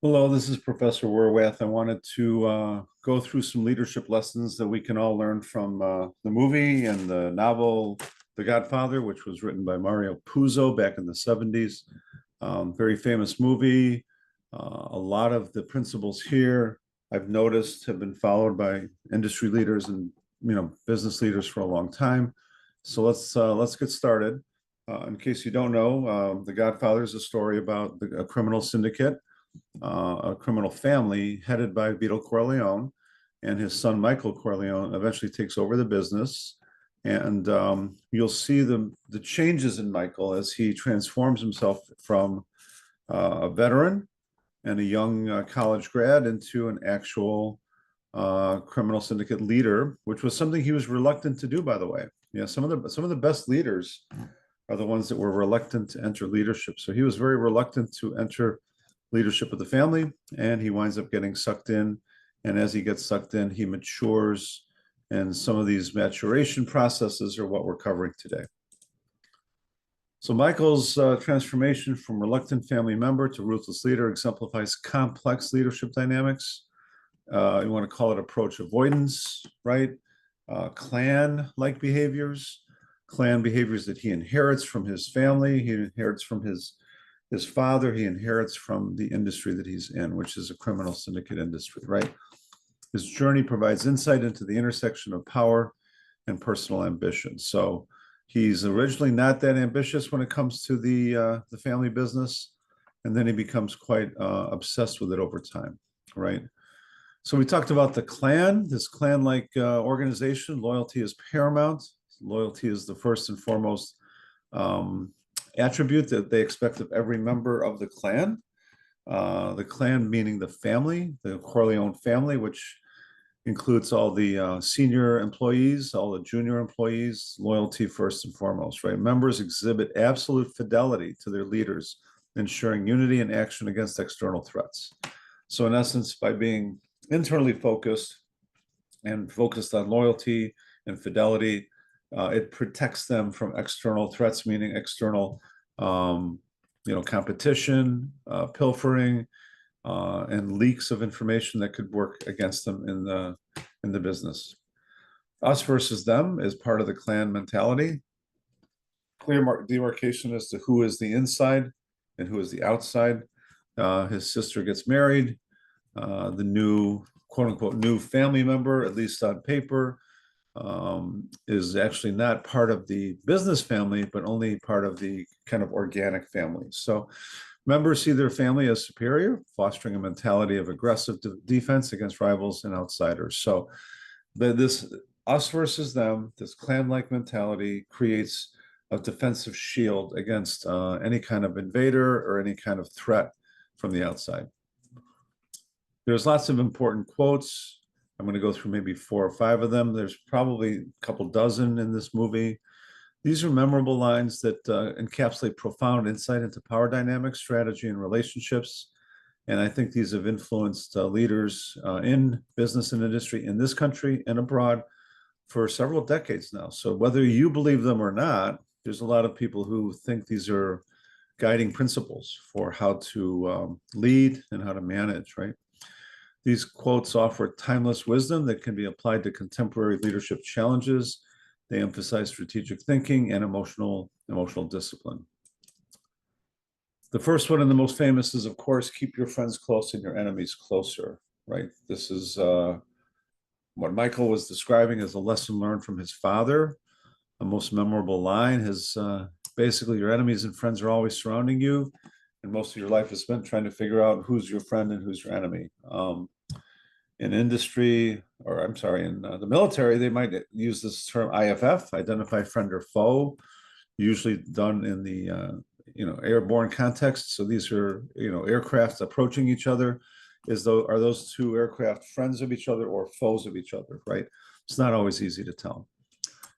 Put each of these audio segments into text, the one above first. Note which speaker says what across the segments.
Speaker 1: Hello, this is Professor Werwath. I wanted to go through some leadership lessons that we can all learn from the movie and the novel The Godfather, which was written by Mario Puzo back in the 70s. Very famous movie. A lot of the principles here I've noticed have been followed by industry leaders and business leaders for a long time. So let's get started. In case you don't know, The Godfather is a story about a criminal syndicate, a criminal family headed by Vito Corleone, and his son Michael Corleone eventually takes over the business. And you'll see the changes in Michael as he transforms himself from a veteran and a young college grad into an actual criminal syndicate leader, which was something he was reluctant to do, by the way. Yeah, some of the best leaders are the ones that were reluctant to enter leadership. So he was very reluctant to enter leadership of the family, and he winds up getting sucked in. And as he gets sucked in, he matures. And some of these maturation processes are what we're covering today. So Michael's transformation from reluctant family member to ruthless leader exemplifies complex leadership dynamics. You want to call it approach avoidance, right? Clan-like behaviors, clan behaviors that he inherits from his family, he inherits from his father, he inherits from the industry that he's in, which is a criminal syndicate industry, right? His journey provides insight into the intersection of power and personal ambition. So he's originally not that ambitious when it comes to the family business, and then he becomes quite obsessed with it over time, right? So we talked about the clan, this clan-like organization. Loyalty is paramount. Loyalty is the first and foremost attribute that they expect of every member of the clan. The clan meaning the family, the Corleone family, which includes all the senior employees, all the junior employees. Loyalty first and foremost, right? Members exhibit absolute fidelity to their leaders, ensuring unity and action against external threats. So in essence, by being internally focused and focused on loyalty and fidelity, it protects them from external threats, meaning external, competition, pilfering, and leaks of information that could work against them in the business. Us versus them is part of the clan mentality. Clear demarcation as to who is the inside and who is the outside. His sister gets married. The new, quote unquote, new family member, at least on paper, is actually not part of the business family, but only part of the kind of organic family. So members see their family as superior, fostering a mentality of aggressive defense against rivals and outsiders. So this us versus them, this clan-like mentality creates a defensive shield against any kind of invader or any kind of threat from the outside. There's lots of important quotes. I'm going to go through maybe 4 or 5 of them. There's probably a couple dozen in this movie. These are memorable lines that encapsulate profound insight into power dynamics, strategy, and relationships. And I think these have influenced leaders in business and industry in this country and abroad for several decades now. So whether you believe them or not, there's a lot of people who think these are guiding principles for how to lead and how to manage, right? These quotes offer timeless wisdom that can be applied to contemporary leadership challenges. They emphasize strategic thinking and emotional discipline. The first one and the most famous is, of course, keep your friends close and your enemies closer, right? This is what Michael was describing as a lesson learned from his father. A most memorable line is basically your enemies and friends are always surrounding you, and most of your life is spent trying to figure out who's your friend and who's your enemy. In industry, or I'm sorry, in the military, they might use this term IFF, identify friend or foe, usually done in the airborne context. So these are aircraft approaching each other. Are those two aircraft friends of each other or foes of each other, right? It's not always easy to tell.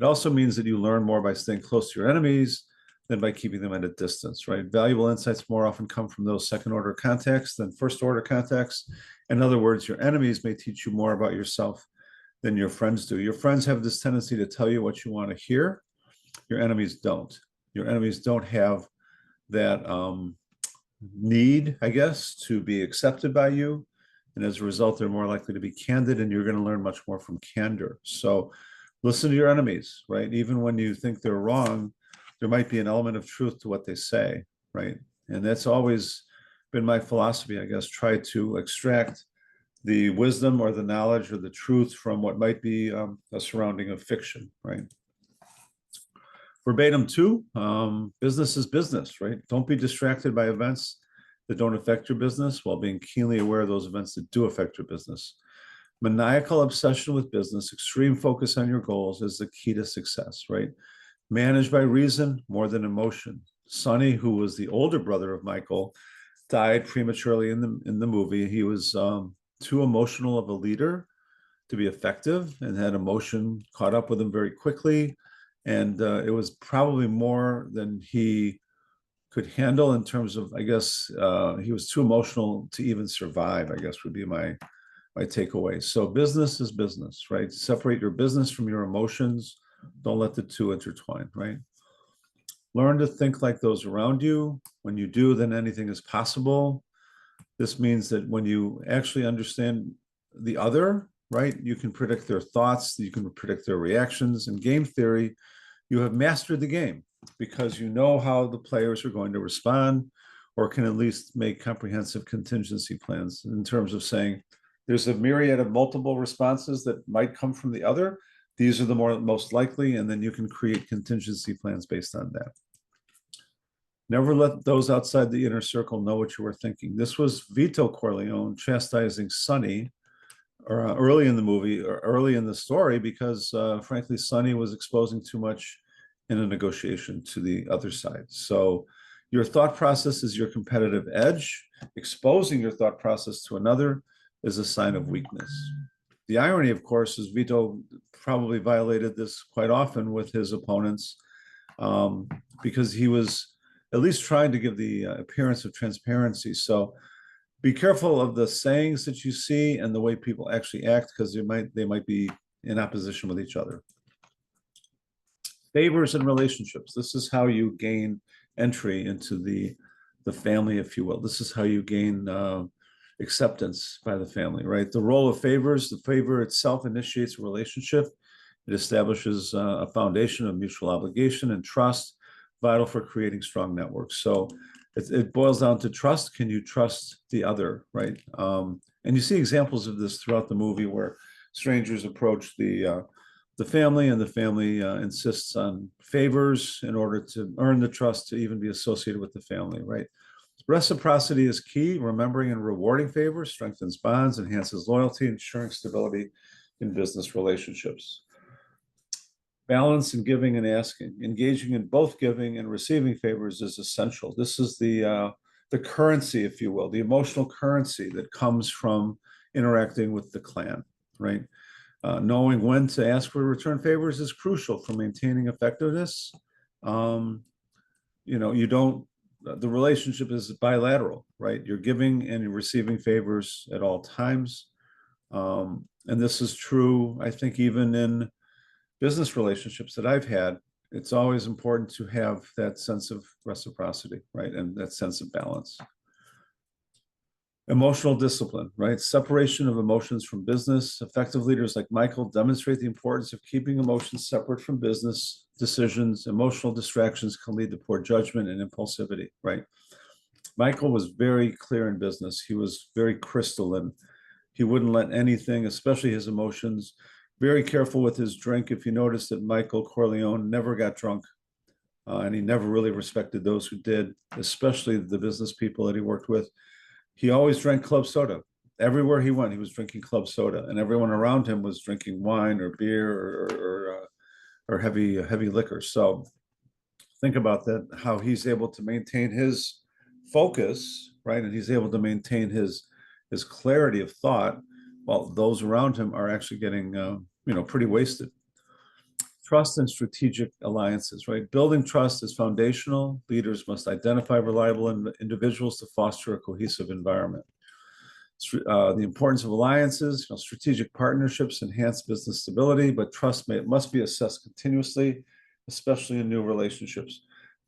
Speaker 1: It also means that you learn more by staying close to your enemies than by keeping them at a distance, right? Valuable insights more often come from those second order contacts than first order contacts. In other words, your enemies may teach you more about yourself than your friends do. Your friends have this tendency to tell you what you want to hear. Your enemies don't. Your enemies don't have that need, I guess, to be accepted by you. And as a result, they're more likely to be candid, and you're going to learn much more from candor. So listen to your enemies, right? Even when you think they're wrong, there might be an element of truth to what they say, right? And that's always been my philosophy, I guess, try to extract the wisdom or the knowledge or the truth from what might be a surrounding of fiction, right? Verbatim two, business is business, right? Don't be distracted by events that don't affect your business while being keenly aware of those events that do affect your business. Maniacal obsession with business, extreme focus on your goals is the key to success, right? Managed by reason more than emotion. Sonny, who was the older brother of Michael, died prematurely in the movie. He was too emotional of a leader to be effective and had emotion caught up with him very quickly. And it was probably more than he could handle in terms of, I guess, he was too emotional to even survive, I guess would be my takeaway. So business is business, right? Separate your business from your emotions. Don't let the two intertwine, right? Learn to think like those around you. When you do, then anything is possible. This means that when you actually understand the other, right, you can predict their thoughts, you can predict their reactions. In game theory, you have mastered the game because you know how the players are going to respond, or can at least make comprehensive contingency plans in terms of saying there's a myriad of multiple responses that might come from the other. These are the most likely, and then you can create contingency plans based on that. Never let those outside the inner circle know what you were thinking. This was Vito Corleone chastising Sonny early in the movie or early in the story because, frankly, Sonny was exposing too much in a negotiation to the other side. So your thought process is your competitive edge. Exposing your thought process to another is a sign of weakness. The irony, of course, is Vito probably violated this quite often with his opponents because he was at least trying to give the appearance of transparency. So be careful of the sayings that you see and the way people actually act, because they might be in opposition with each other. Favors and relationships. This is how you gain entry into the family, if you will. This is how you gain acceptance by the family, right? The role of favors, the favor itself initiates a relationship. It establishes a foundation of mutual obligation and trust, vital for creating strong networks. So it boils down to trust. Can you trust the other, right? And you see examples of this throughout the movie where strangers approach the family, and the family insists on favors in order to earn the trust to even be associated with the family, right? Reciprocity is key. Remembering and rewarding favors strengthens bonds, enhances loyalty, ensuring stability in business relationships. Balance in giving and asking. Engaging in both giving and receiving favors is essential. This is the currency, if you will, the emotional currency that comes from interacting with the clan, right? Knowing when to ask for return favors is crucial for maintaining effectiveness. You don't, the relationship is bilateral, right? You're giving and you're receiving favors at all times. And this is true, I think, even in business relationships that I've had. It's always important to have that sense of reciprocity, right? And that sense of balance. Emotional discipline, right? Separation of emotions from business. Effective leaders like Michael demonstrate the importance of keeping emotions separate from business decisions. Emotional distractions can lead to poor judgment and impulsivity, right? Michael was very clear in business. He was very crystalline. He wouldn't let anything, especially his emotions, very careful with his drink. If you notice that Michael Corleone never got drunk, and he never really respected those who did, especially the business people that he worked with. He always drank club soda. Everywhere he went, he was drinking club soda, and everyone around him was drinking wine or beer or heavy liquor. So think about that, how he's able to maintain his focus, right? And he's able to maintain his clarity of thought while those around him are actually getting pretty wasted. Trust and strategic alliances, right? Building trust is foundational. Leaders must identify reliable individuals to foster a cohesive environment. The importance of alliances, strategic partnerships enhance business stability, but trust must be assessed continuously, especially in new relationships.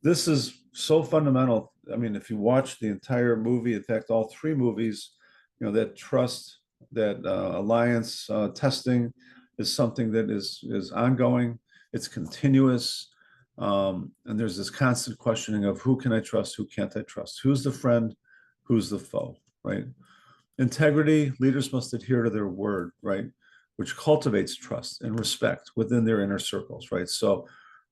Speaker 1: This is so fundamental I mean, if you watch the entire movie, in fact, all three movies, that trust, that alliance testing is something that is ongoing. It's continuous. And there's this constant questioning of who can I trust, who can't I trust, who's the friend, who's the foe, right? Integrity, leaders must adhere to their word, right? Which cultivates trust and respect within their inner circles, right? So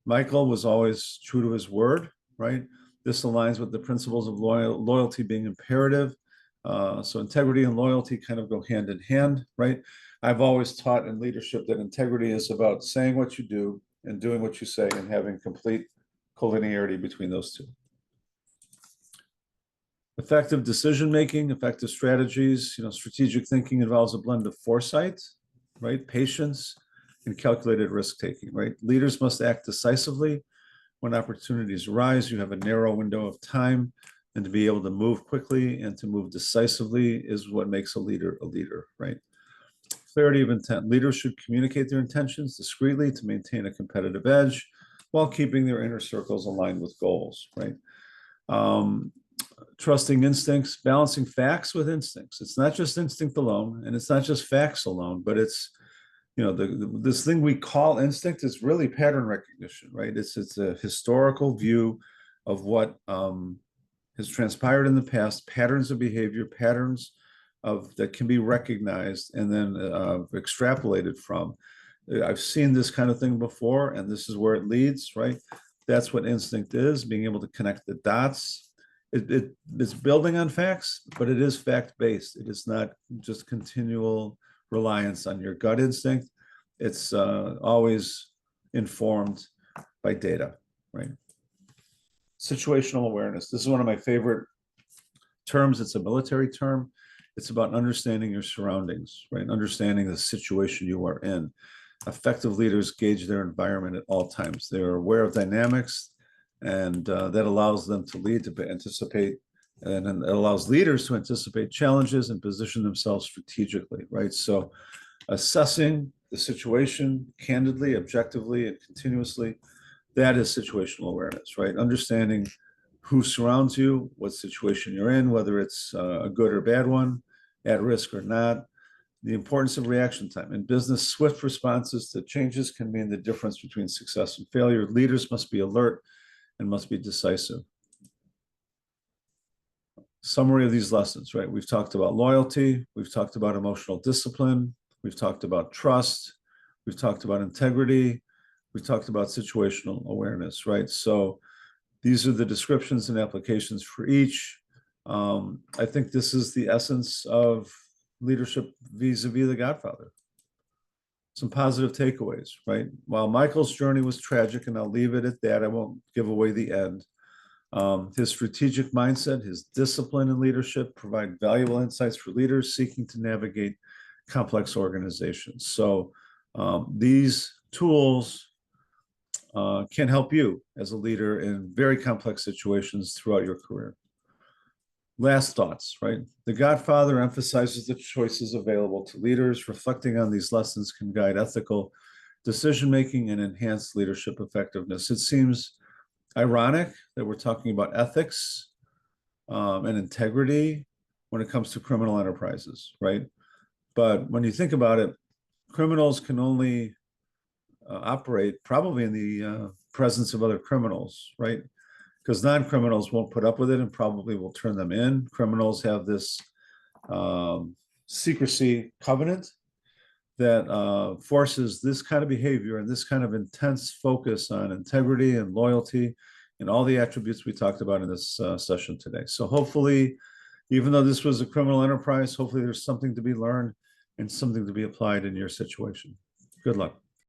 Speaker 1: Michael was always true to his word, right? This aligns with the principles of loyalty being imperative. So integrity and loyalty kind of go hand in hand, right? I've always taught in leadership that integrity is about saying what you do and doing what you say and having complete collinearity between those two. Effective decision-making, effective strategies, strategic thinking involves a blend of foresight, right? Patience and calculated risk-taking, right? Leaders must act decisively when opportunities arise. You have a narrow window of time, and to be able to move quickly and to move decisively is what makes a leader, right? Clarity of intent. Leaders should communicate their intentions discreetly to maintain a competitive edge while keeping their inner circles aligned with goals, right? Trusting instincts, balancing facts with instincts. It's not just instinct alone, and it's not just facts alone, but it's, this thing we call instinct is really pattern recognition, right? It's a historical view of what has transpired in the past, patterns of behavior, patterns that can be recognized and then extrapolated from. I've seen this kind of thing before, and this is where it leads, right? That's what instinct is, being able to connect the dots. It's building on facts, but it is fact-based. It is not just continual reliance on your gut instinct. It's always informed by data, right? Situational awareness. This is one of my favorite terms. It's a military term. It's about understanding your surroundings, right? Understanding the situation you are in. Effective leaders gauge their environment at all times. They're aware of dynamics, and that allows them to lead, to anticipate, and it allows leaders to anticipate challenges and position themselves strategically, right? So assessing the situation candidly, objectively, and continuously, that is situational awareness, right? Understanding who surrounds you, what situation you're in, whether it's a good or bad one, at risk or not. The importance of reaction time. In business, swift responses to changes can mean the difference between success and failure. Leaders must be alert and must be decisive. Summary of these lessons, right? We've talked about loyalty. We've talked about emotional discipline. We've talked about trust. We've talked about integrity. We've talked about situational awareness, right? So these are the descriptions and applications for each. I think this is the essence of leadership vis-a-vis the Godfather. Some positive takeaways, right? While Michael's journey was tragic, and I'll leave it at that, I won't give away the end. His strategic mindset, his discipline and leadership provide valuable insights for leaders seeking to navigate complex organizations. So these tools can help you as a leader in very complex situations throughout your career. Last thoughts, right? The Godfather emphasizes the choices available to leaders. Reflecting on these lessons can guide ethical decision-making and enhance leadership effectiveness. It seems ironic that we're talking about ethics and integrity when it comes to criminal enterprises, right? But when you think about it, criminals can only operate probably in the presence of other criminals, right? Because non-criminals won't put up with it and probably will turn them in. Criminals have this secrecy covenant that forces this kind of behavior and this kind of intense focus on integrity and loyalty and all the attributes we talked about in this session today. So hopefully, even though this was a criminal enterprise, hopefully there's something to be learned and something to be applied in your situation. Good luck.